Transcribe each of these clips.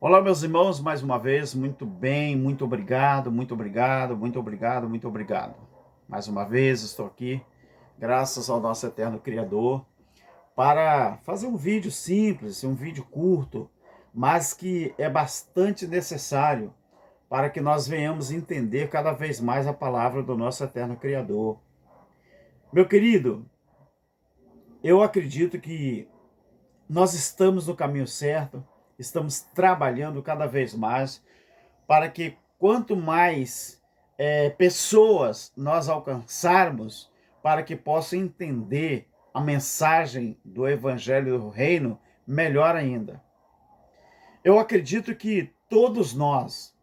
Olá, meus irmãos, mais uma vez, muito bem, muito obrigado, muito obrigado, muito obrigado, muito obrigado. Mais uma vez estou aqui, graças ao nosso eterno Criador, para fazer um vídeo simples, um vídeo curto, mas que é bastante necessário para que nós venhamos entender cada vez mais a palavra do nosso eterno Criador. Meu querido, eu acredito que nós estamos no caminho certo, estamos trabalhando cada vez mais para que quanto mais pessoas nós alcançarmos, para que possam entender a mensagem do Evangelho do Reino, melhor ainda. Eu acredito que todos nós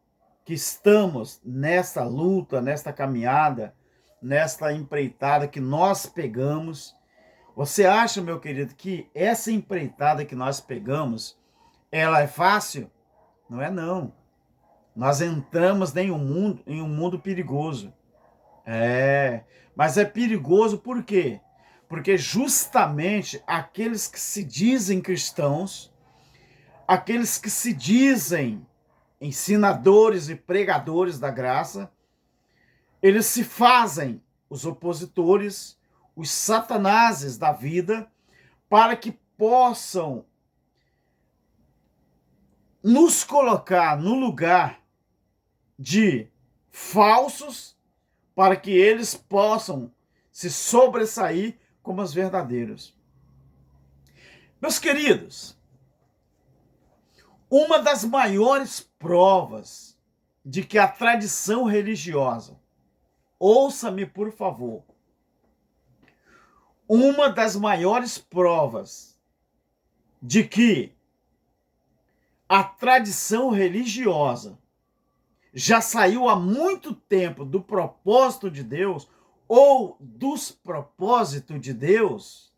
que estamos nessa luta, nesta caminhada, nesta empreitada que nós pegamos, você acha, meu querido, que essa empreitada que nós pegamos, ela é fácil? Não é não. Nós entramos em um mundo perigoso. Mas é perigoso por quê? Porque justamente aqueles que se dizem cristãos, aqueles que se dizem ensinadores e pregadores da graça, eles se fazem os opositores, os satanases da vida, para que possam nos colocar no lugar de falsos, para que eles possam se sobressair como os verdadeiros. Meus queridos, uma das maiores provas de que a tradição religiosa, ouça-me por favor, uma das maiores provas de que a tradição religiosa já saiu há muito tempo do propósito de Deus ou dos propósitos de Deus,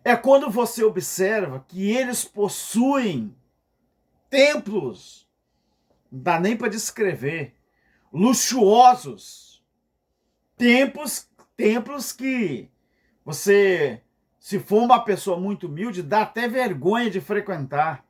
é quando você observa que eles possuem templos, não dá nem para descrever, luxuosos, templos que você, se for uma pessoa muito humilde, dá até vergonha de frequentar.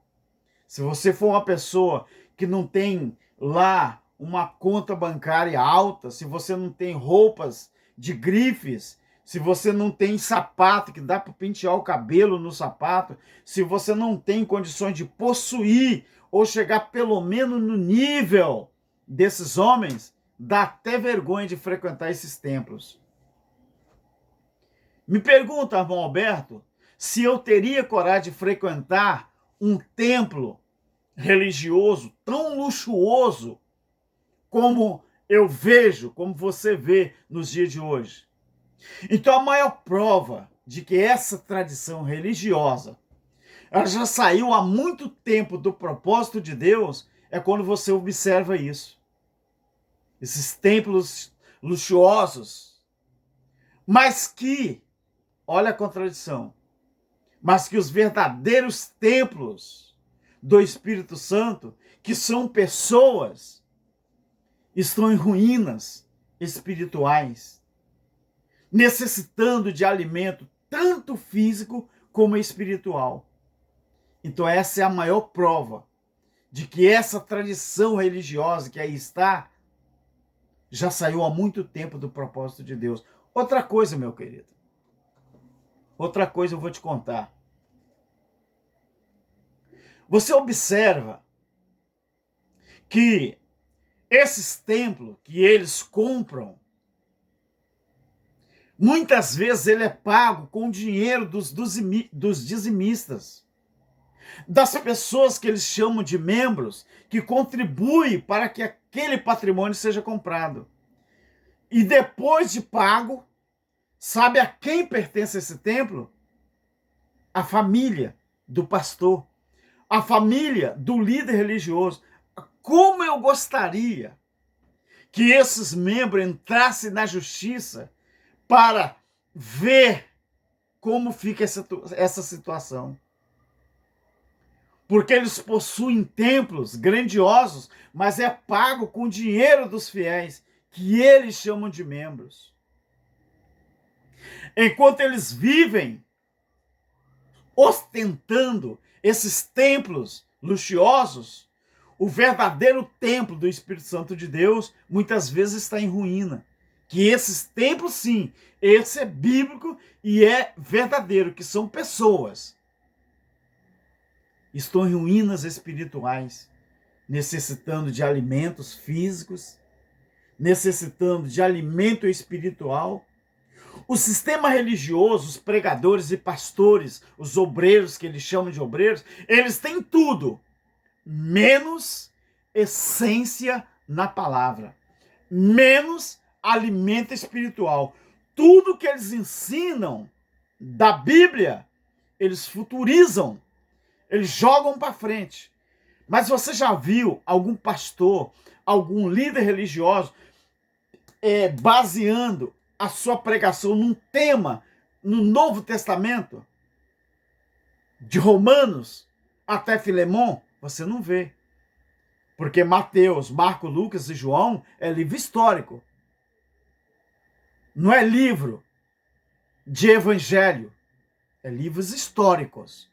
Se você for uma pessoa que não tem lá uma conta bancária alta, se você não tem roupas de grifes, se você não tem sapato que dá para pentear o cabelo no sapato, se você não tem condições de possuir ou chegar pelo menos no nível desses homens, dá até vergonha de frequentar esses templos. Me pergunta, irmão Alberto, se eu teria coragem de frequentar um templo religioso tão luxuoso como eu vejo, como você vê nos dias de hoje. Então a maior prova de que essa tradição religiosa ela já saiu há muito tempo do propósito de Deus é quando você observa isso. Esses templos luxuosos, mas que, olha a contradição, mas que os verdadeiros templos do Espírito Santo, que são pessoas, estão em ruínas espirituais, necessitando de alimento tanto físico como espiritual. Então essa é a maior prova de que essa tradição religiosa que aí está já saiu há muito tempo do propósito de Deus. Outra coisa, meu querido, outra coisa eu vou te contar. Você observa que esses templos que eles compram, muitas vezes ele é pago com o dinheiro dos dizimistas, das pessoas que eles chamam de membros, que contribuem para que aquele patrimônio seja comprado. E depois de pago, sabe a quem pertence esse templo? A família do pastor, a família do líder religioso. Como eu gostaria que esses membros entrassem na justiça para ver como fica essa situação. Porque eles possuem templos grandiosos, mas é pago com o dinheiro dos fiéis, que eles chamam de membros. Enquanto eles vivem ostentando esses templos luxuosos, o verdadeiro templo do Espírito Santo de Deus muitas vezes está em ruína. Que esses templos, sim, esse é bíblico e é verdadeiro, que são pessoas. Estão em ruínas espirituais, necessitando de alimentos físicos, necessitando de alimento espiritual. O sistema religioso, os pregadores e pastores, os obreiros que eles chamam de obreiros, eles têm tudo, menos essência na palavra, menos alimento espiritual. Tudo que eles ensinam da Bíblia, eles futurizam, eles jogam para frente. Mas você já viu algum pastor, algum líder religioso baseando a sua pregação num tema no Novo Testamento? De Romanos até Filemon? Você não vê. Porque Mateus, Marcos, Lucas e João é livro histórico. Não é livro de evangelho. É livros históricos.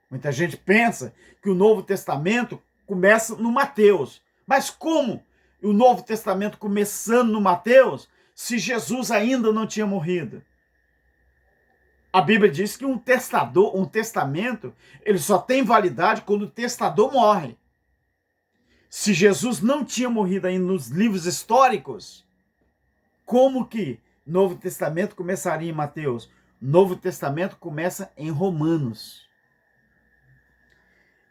Muita gente pensa que o Novo Testamento começa no Mateus. Mas como o Novo Testamento começando no Mateus, se Jesus ainda não tinha morrido? A Bíblia diz que um testamento, ele só tem validade quando o testador morre. Se Jesus não tinha morrido ainda nos livros históricos, como que o Novo Testamento começaria em Mateus? O Novo Testamento começa em Romanos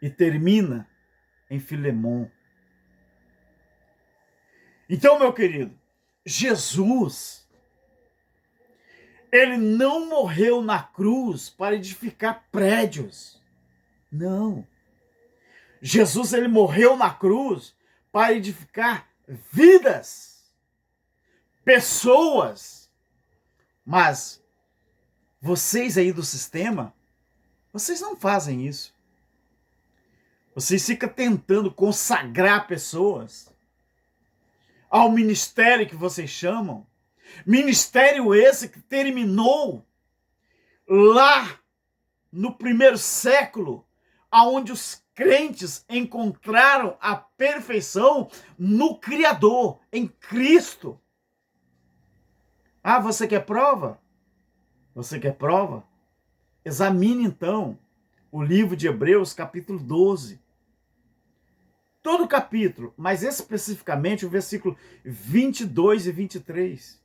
e termina em Filemon. Então, meu querido, Jesus, ele não morreu na cruz para edificar prédios. Não. Jesus, ele morreu na cruz para edificar vidas, pessoas. Mas vocês aí do sistema, vocês não fazem isso. Vocês ficam tentando consagrar pessoas ao ministério que vocês chamam. Ministério esse que terminou lá no primeiro século, aonde os crentes encontraram a perfeição no Criador, em Cristo. Ah, você quer prova? Você quer prova? Examine então o livro de Hebreus, capítulo 12. Todo o capítulo, mas especificamente o versículo 22 e 23.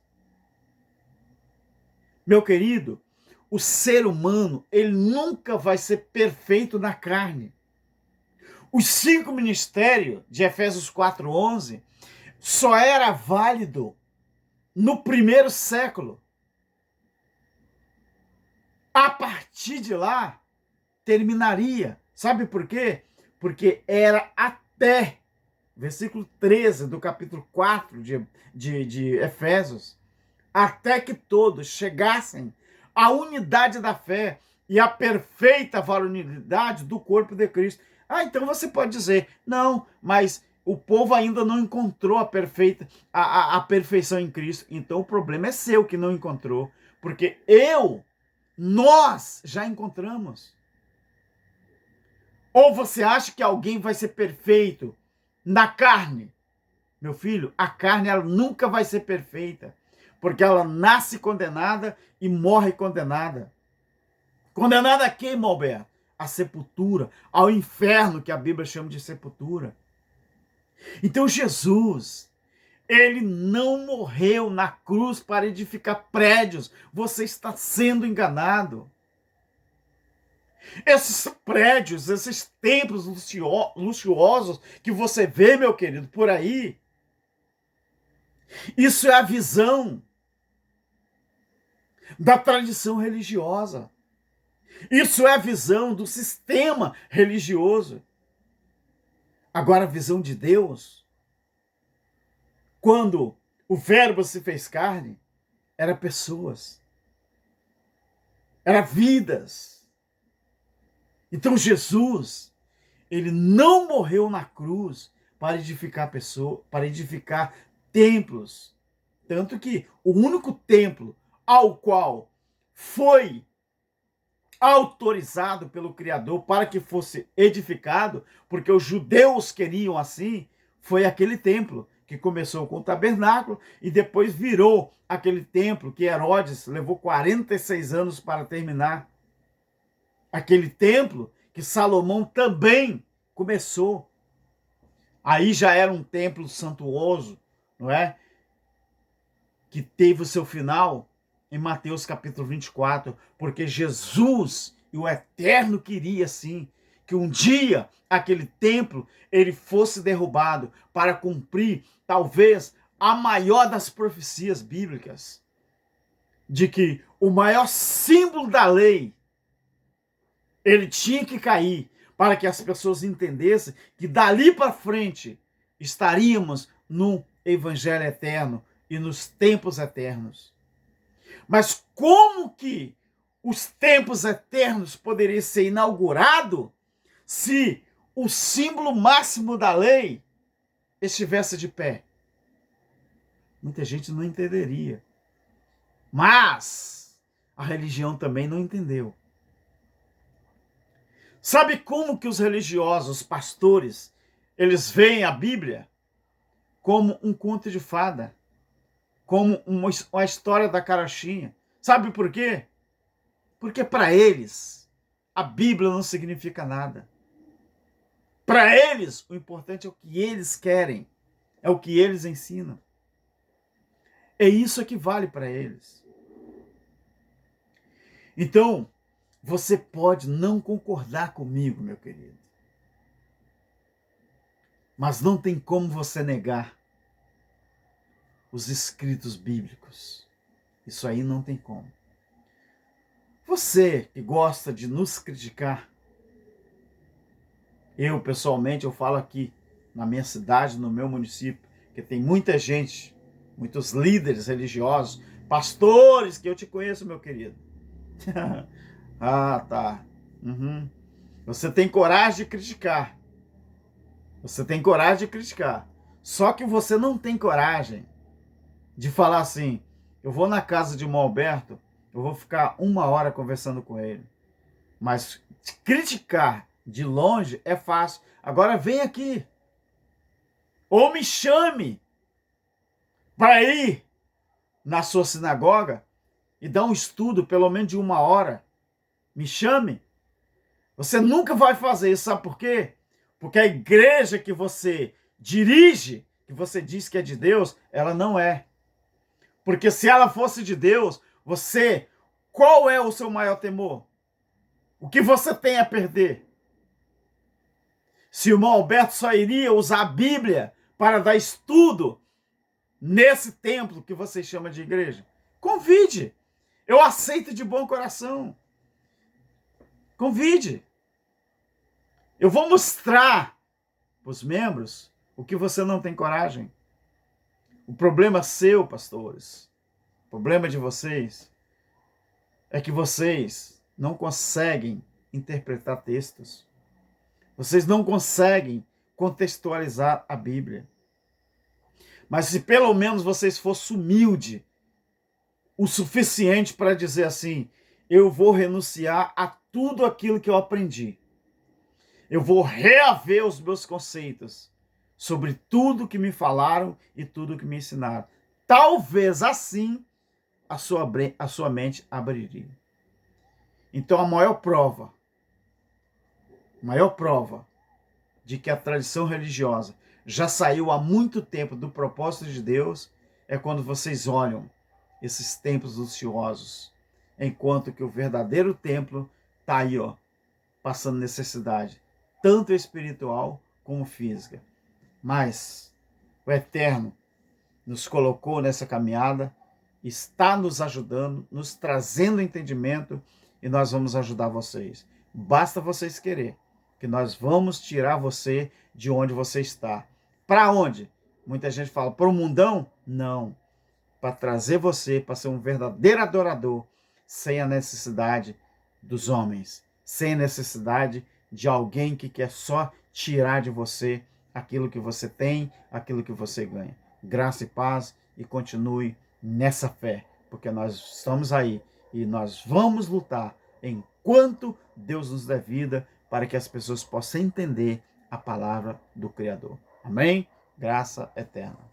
Meu querido, o ser humano, ele nunca vai ser perfeito na carne. Os 5 ministérios de Efésios 4:11 só era válido no primeiro século. A partir de lá, terminaria. Sabe por quê? Porque era até versículo 13 do capítulo 4 de Efésios, até que todos chegassem à unidade da fé e à perfeita varonilidade do corpo de Cristo. Ah, então você pode dizer, não, mas o povo ainda não encontrou a perfeição em Cristo. Então o problema é seu que não encontrou, porque nós já encontramos. Ou você acha que alguém vai ser perfeito na carne? Meu filho, a carne ela nunca vai ser perfeita, porque ela nasce condenada e morre condenada. Condenada a quê, Malber? A sepultura, ao inferno, que a Bíblia chama de sepultura. Então Jesus, ele não morreu na cruz para edificar prédios. Você está sendo enganado. Esses prédios, esses templos luxuosos que você vê, meu querido, por aí, isso é a visão da tradição religiosa. Isso é a visão do sistema religioso. Agora, a visão de Deus, quando o Verbo se fez carne, era pessoas, era vidas. Então Jesus, ele não morreu na cruz para edificar pessoas, para edificar templos. Tanto que o único templo ao qual foi autorizado pelo Criador para que fosse edificado, porque os judeus queriam assim, foi aquele templo que começou com o tabernáculo e depois virou aquele templo que Herodes levou 46 anos para terminar. Aquele templo que Salomão também começou. Aí já era um templo santuoso, não é? Que teve o seu final em Mateus capítulo 24, porque Jesus e o Eterno queria sim que um dia aquele templo ele fosse derrubado para cumprir talvez a maior das profecias bíblicas, de que o maior símbolo da lei ele tinha que cair para que as pessoas entendessem que dali para frente estaríamos no evangelho eterno e nos tempos eternos. Mas como que os tempos eternos poderiam ser inaugurados se o símbolo máximo da lei estivesse de pé? Muita gente não entenderia. Mas a religião também não entendeu. Sabe como que os religiosos, os pastores, eles veem a Bíblia como um conto de fada, como uma história da carochinha? Sabe por quê? Porque para eles a Bíblia não significa nada. Para eles o importante é o que eles querem, é o que eles ensinam. É isso que vale para eles. Então, você pode não concordar comigo, meu querido. Mas não tem como você negar os escritos bíblicos. Isso aí não tem como. Você que gosta de nos criticar, eu pessoalmente, eu falo aqui na minha cidade, no meu município, que tem muita gente, muitos líderes religiosos, pastores que eu te conheço, meu querido. Ah, tá. Uhum. Você tem coragem de criticar. Você tem coragem de criticar. Só que você não tem coragem de falar assim, eu vou na casa de um Alberto, eu vou ficar 1 hora conversando com ele. Mas criticar de longe é fácil. Agora vem aqui. Ou me chame para ir na sua sinagoga e dar um estudo pelo menos de 1 hora. Me chame. Você nunca vai fazer isso, sabe por quê? Porque a igreja que você dirige, que você diz que é de Deus, ela não é. Porque se ela fosse de Deus, qual é o seu maior temor? O que você tem a perder? Se o irmão Alberto só iria usar a Bíblia para dar estudo nesse templo que você chama de igreja, convide. Eu aceito de bom coração. Convide. Eu vou mostrar para os membros o que você não tem coragem. O problema seu, pastores, o problema de vocês, é que vocês não conseguem interpretar textos. Vocês não conseguem contextualizar a Bíblia. Mas se pelo menos vocês fossem humildes o suficiente para dizer assim, eu vou renunciar a tudo aquilo que eu aprendi. Eu vou reaver os meus conceitos sobre tudo que me falaram e tudo que me ensinaram. Talvez assim a sua mente abriria. Então a maior prova de que a tradição religiosa já saiu há muito tempo do propósito de Deus é quando vocês olham esses templos ociosos, enquanto que o verdadeiro templo está aí, ó, passando necessidade, tanto espiritual como física. Mas o Eterno nos colocou nessa caminhada, está nos ajudando, nos trazendo entendimento, e nós vamos ajudar vocês. Basta vocês querer, que nós vamos tirar você de onde você está. Para onde? Muita gente fala, para o mundão? Não. Para trazer você para ser um verdadeiro adorador, sem a necessidade dos homens, sem a necessidade de alguém que quer só tirar de você aquilo que você tem, aquilo que você ganha. Graça e paz, e continue nessa fé, porque nós estamos aí e nós vamos lutar em quanto Deus nos dá vida para que as pessoas possam entender a palavra do Criador. Amém? Graça eterna.